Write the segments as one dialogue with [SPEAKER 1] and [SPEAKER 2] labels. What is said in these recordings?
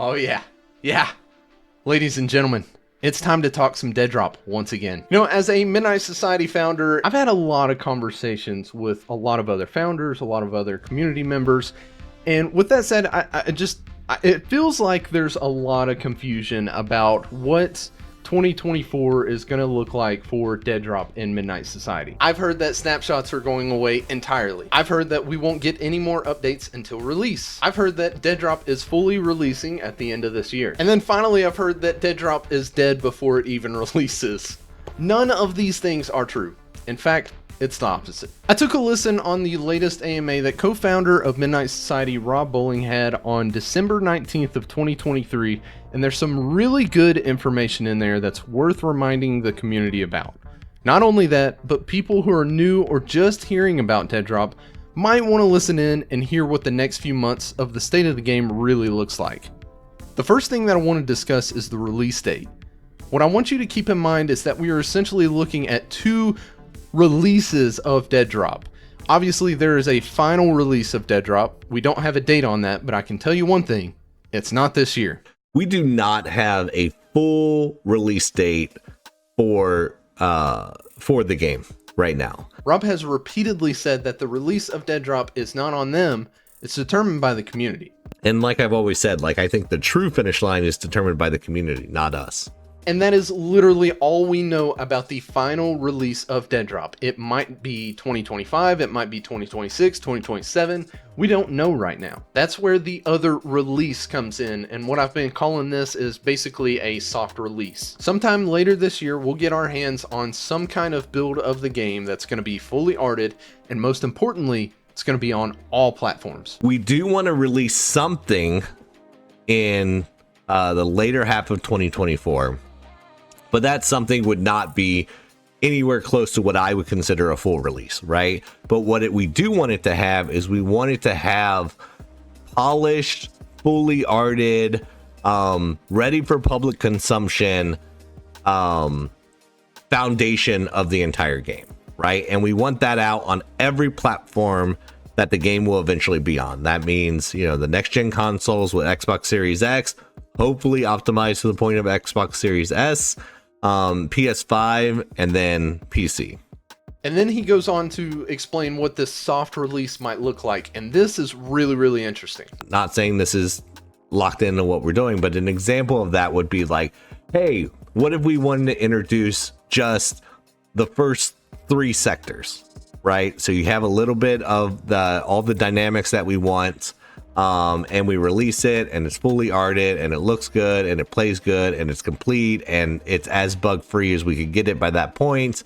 [SPEAKER 1] Oh yeah. Yeah. Ladies and gentlemen, it's time to talk some DEADROP once again. You know, as a Midnight Society founder, I've had a lot of conversations with a lot of other founders, a lot of other community members. And with that said, it feels like there's a lot of confusion about what 2024 is going to look like for DEADROP in Midnight Society. I've heard that snapshots are going away entirely. I've heard that we won't get any more updates until release. I've heard that DEADROP is fully releasing at the end of this year. And then finally, I've heard that DEADROP is dead before it even releases. None of these things are true. In fact, it's the opposite. I took a listen on the latest AMA that co-founder of Midnight Society, Rob Bowling, had on December 19th of 2023, and there's some really good information in there that's worth reminding the community about. Not only that, but people who are new or just hearing about DEADROP might want to listen in and hear what the next few months of the state of the game really looks like. The first thing that I want to discuss is the release date. What I want you to keep in mind is that we are essentially looking at two releases of DEADROP. Obviously, there is a final release of DEADROP. We don't have a date on that, but I can tell you one thing. It's not this year.
[SPEAKER 2] We do not have a full release date for the game right now.
[SPEAKER 1] Rob has repeatedly said that the release of DEADROP is not on them. It's determined by the community.
[SPEAKER 2] And like I've always said, I think the true finish line is determined by the community, not us.
[SPEAKER 1] And that is literally all we know about the final release of DEADROP. It might be 2025, it might be 2026, 2027. We don't know right now. That's where the other release comes in, and what I've been calling this is basically a soft release. Sometime later this year, we'll get our hands on some kind of build of the game that's going to be fully arted, and most importantly, it's going to be on all platforms.
[SPEAKER 2] We do want to release something in the later half of 2024. But that something would not be anywhere close to what I would consider a full release, right? But what we do want it to have is we want it to have polished, fully arted, ready for public consumption, foundation of the entire game, right? And we want that out on every platform that the game will eventually be on. That means, the next gen consoles with Xbox Series X, hopefully optimized to the point of Xbox Series S, PS5, and then PC.
[SPEAKER 1] And then he goes on to explain what this soft release might look like, and this is really, really interesting.
[SPEAKER 2] Not saying this is locked into what we're doing, but an example of that would be like, hey, what if we wanted to introduce just the first 3 sectors, right? So you have a little bit of all the dynamics that we want, and we release it, and it's fully arted, and it looks good, and it plays good, and it's complete, and it's as bug free as we could get it by that point.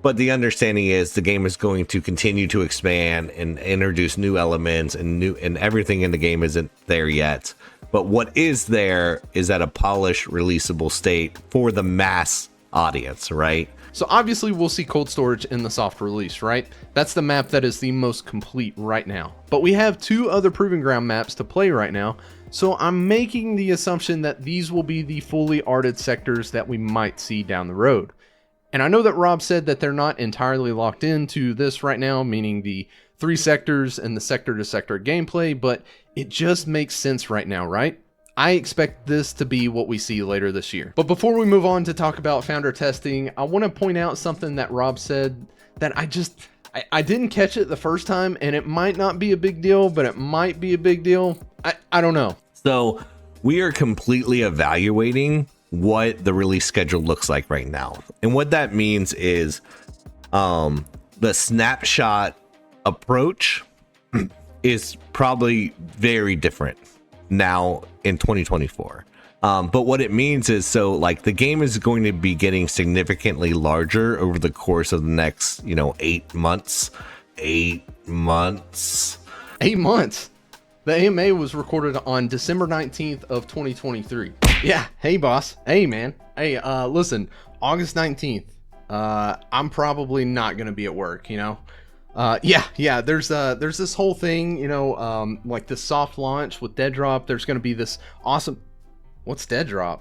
[SPEAKER 2] But the understanding is the game is going to continue to expand and introduce new elements, and everything in the game isn't there yet. But what is there is at a polished, releasable state for the mass audience, right?
[SPEAKER 1] So obviously we'll see cold storage in the soft release, right? That's the map that is the most complete right now. But we have 2 other Proving Ground maps to play right now, so I'm making the assumption that these will be the fully arted sectors that we might see down the road. And I know that Rob said that they're not entirely locked into this right now, meaning the 3 sectors and the sector-to-sector gameplay, but it just makes sense right now, right? I expect this to be what we see later this year. But before we move on to talk about founder testing, I want to point out something that Rob said that I didn't catch it the first time, and it might not be a big deal, but it might be a big deal. I don't know.
[SPEAKER 2] So we are completely evaluating what the release schedule looks like right now. And what that means is the snapshot approach is probably very different now in 2024. But what it means is, the game is going to be getting significantly larger over the course of the next, 8 months. 8 months.
[SPEAKER 1] 8 months. The AMA was recorded on December 19th of 2023. Yeah. Hey, boss. Hey, man. Hey, listen, August 19th. I'm probably not going to be at work, Yeah, there's this whole thing, like this soft launch with DEADROP. There's going to be this awesome... What's DEADROP?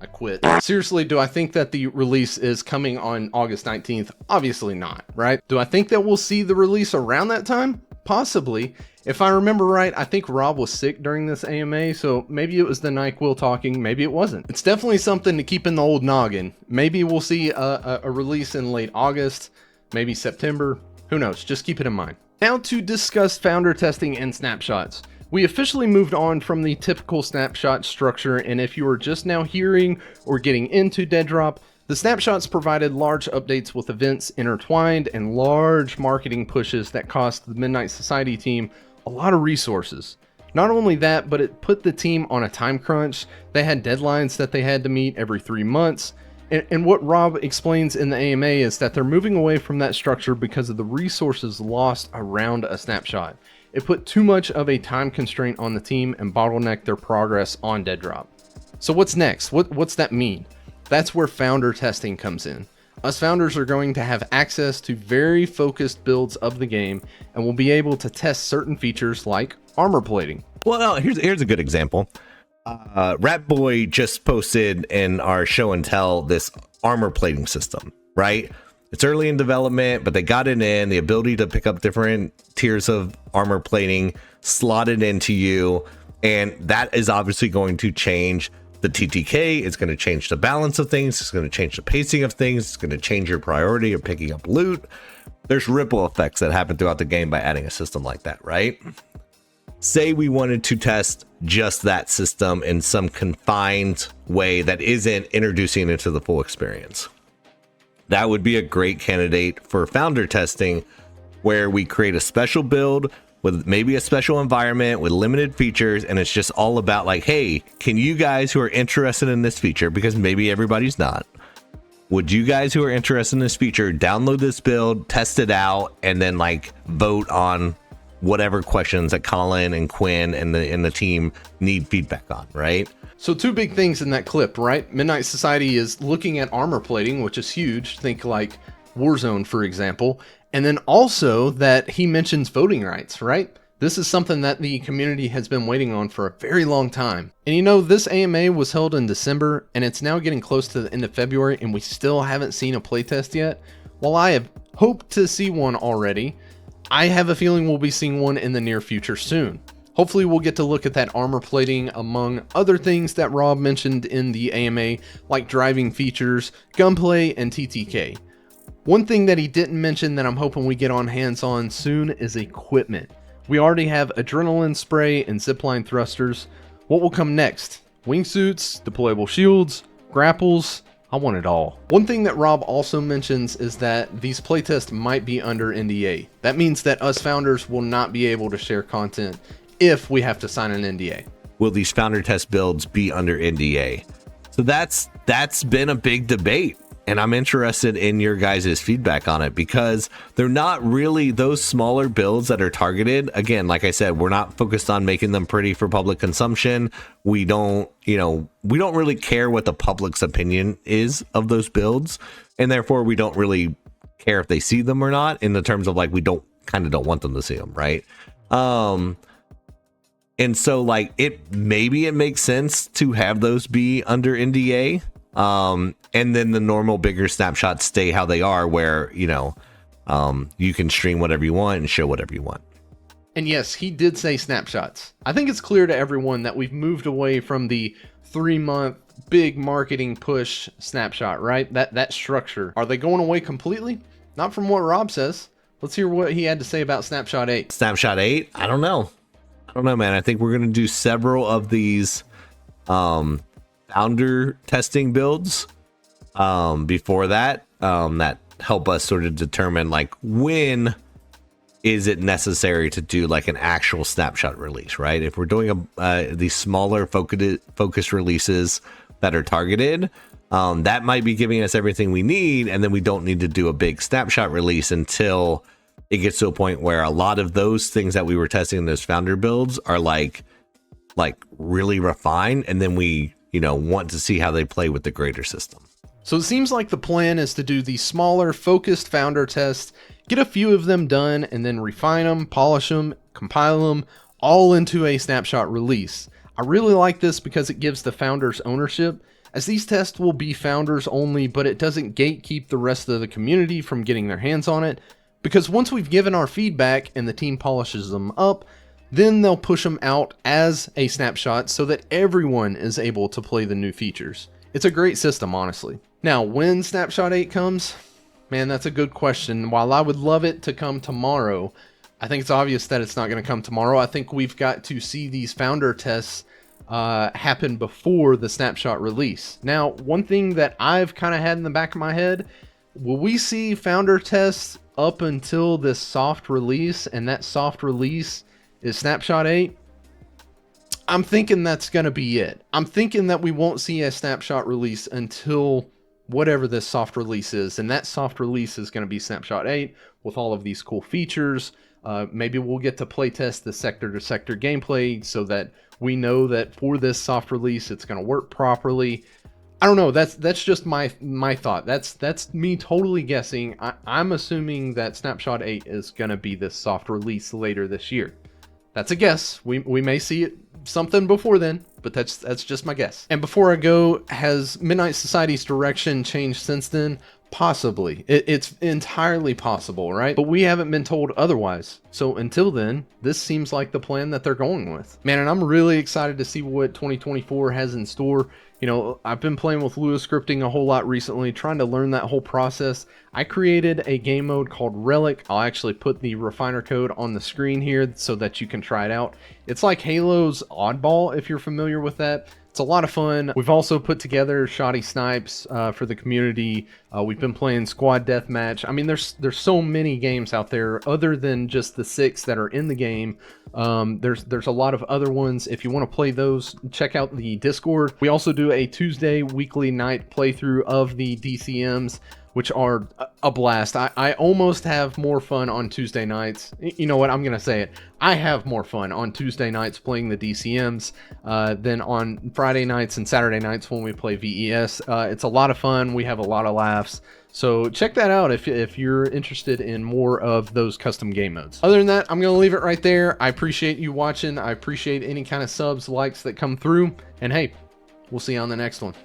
[SPEAKER 1] I quit. Seriously, do I think that the release is coming on August 19th? Obviously not, right? Do I think that we'll see the release around that time? Possibly. If I remember right, I think Rob was sick during this AMA, so maybe it was the NyQuil talking, maybe it wasn't. It's definitely something to keep in the old noggin. Maybe we'll see a release in late August, maybe September, who knows, just keep it in mind. Now to discuss founder testing and snapshots. We officially moved on from the typical snapshot structure, and if you are just now hearing or getting into DEADROP, the snapshots provided large updates with events intertwined and large marketing pushes that cost the Midnight Society team a lot of resources. Not only that, but it put the team on a time crunch. They had deadlines that they had to meet every 3 months. And what Rob explains in the AMA is that they're moving away from that structure because of the resources lost around a snapshot. It put too much of a time constraint on the team and bottlenecked their progress on DEADROP. So what's next? What's that mean? That's where founder testing comes in. Us founders are going to have access to very focused builds of the game and will be able to test certain features like armor plating.
[SPEAKER 2] Well, no, here's a good example. Rat Boy just posted in our show and tell this armor plating system, right? It's early in development, but they got it in, the ability to pick up different tiers of armor plating, slot it into you, and that is obviously going to change the TTK. It's going to change the balance of things. It's going to change the pacing of things. It's going to change your priority of picking up loot. There's ripple effects that happen throughout the game by adding a system like that, right? Say we wanted to test just that system in some confined way that isn't introducing it into the full experience. That would be a great candidate for founder testing, where we create a special build with maybe a special environment with limited features, and it's just all about like, hey, can you guys who are interested in this feature, because maybe everybody's not, would you guys who are interested in this feature download this build, test it out, and then like vote on whatever questions that Colin and Quinn and the team need feedback on, right?
[SPEAKER 1] So 2 big things in that clip, right? Midnight Society is looking at armor plating, which is huge. Think like Warzone, for example. And then also that he mentions voting rights, right? This is something that the community has been waiting on for a very long time. And you know, this AMA was held in December, and it's now getting close to the end of February, and we still haven't seen a playtest yet. While I have hoped to see one already, I have a feeling we'll be seeing one in the near future soon. Hopefully we'll get to look at that armor plating among other things that Rob mentioned in the AMA, like driving features, gunplay, and TTK. One thing that he didn't mention that I'm hoping we get on hands on soon is equipment. We already have adrenaline spray and zipline thrusters. What will come next? Wingsuits, deployable shields, grapples? I want it all. One thing that Rob also mentions is that these playtests might be under NDA. That means that us founders will not be able to share content if we have to sign an NDA.
[SPEAKER 2] Will these founder test builds be under NDA? So that's been a big debate, and I'm interested in your guys' feedback on it, because they're not really those smaller builds that are targeted. Again, like I said, we're not focused on making them pretty for public consumption. We don't really care what the public's opinion is of those builds, and therefore we don't really care if they see them or not, in the terms of like, we don't want them to see them, right? And so like maybe it makes sense to have those be under NDA. And then the normal bigger snapshots stay how they are, where, you can stream whatever you want and show whatever you want.
[SPEAKER 1] And yes, he did say snapshots. I think it's clear to everyone that we've moved away from the 3-month big marketing push snapshot, right? That structure. Are they going away completely? Not from what Rob says. Let's hear what he had to say about Snapshot 8.
[SPEAKER 2] Snapshot 8? I don't know, man. I think we're going to do several of these founder testing builds before that help us sort of determine like when is it necessary to do like an actual snapshot release, right? If we're doing these smaller focused releases that are targeted, that might be giving us everything we need, and then we don't need to do a big snapshot release until it gets to a point where a lot of those things that we were testing in those founder builds are like really refined, and then we want to see how they play with the greater system.
[SPEAKER 1] So it seems like the plan is to do these smaller focused founder tests, get a few of them done, and then refine them, polish them, compile them all into a snapshot release. I really like this because it gives the founders ownership. as these tests will be founders only, but it doesn't gatekeep the rest of the community from getting their hands on it, because once we've given our feedback and the team polishes them up, then they'll push them out as a snapshot so that everyone is able to play the new features. It's a great system, honestly. Now, when Snapshot 8 comes, man, that's a good question. While I would love it to come tomorrow, I think it's obvious that it's not going to come tomorrow. I think we've got to see these founder tests happen before the snapshot release. Now, one thing that I've kind of had in the back of my head, will we see founder tests up until this soft release, and that soft release is Snapshot 8? I'm thinking that's going to be it. I'm thinking that we won't see a snapshot release until whatever this soft release is, and that soft release is going to be Snapshot 8 with all of these cool features. Maybe we'll get to playtest the sector-to-sector gameplay so that we know that for this soft release it's going to work properly. I don't know. That's just my thought. That's me totally guessing. I'm assuming that Snapshot 8 is going to be this soft release later this year. That's a guess. We may see it something before then, but that's just my guess. And before I go, has Midnight Society's direction changed since then? Possibly. It's entirely possible, right? But we haven't been told otherwise. So until then, this seems like the plan that they're going with. Man, and I'm really excited to see what 2024 has in store. You know, I've been playing with Lua scripting a whole lot recently, trying to learn that whole process. I created a game mode called Relic. I'll actually put the refiner code on the screen here so that you can try it out. It's like Halo's Oddball, if you're familiar with that. It's a lot of fun. We've also put together shoddy snipes for the community. We've been playing squad deathmatch. I mean, there's so many games out there other than just the 6 that are in the game. There's a lot of other ones. If you want to play those, check out the Discord. We also do a Tuesday weekly night playthrough of the DCMs, which are a blast. I almost have more fun on Tuesday nights. You know what? I'm going to say it. I have more fun on Tuesday nights playing the DCMs than on Friday nights and Saturday nights when we play VES. It's a lot of fun. We have a lot of laughs. So check that out if you're interested in more of those custom game modes. Other than that, I'm going to leave it right there. I appreciate you watching. I appreciate any kind of subs, likes that come through. And hey, we'll see you on the next one.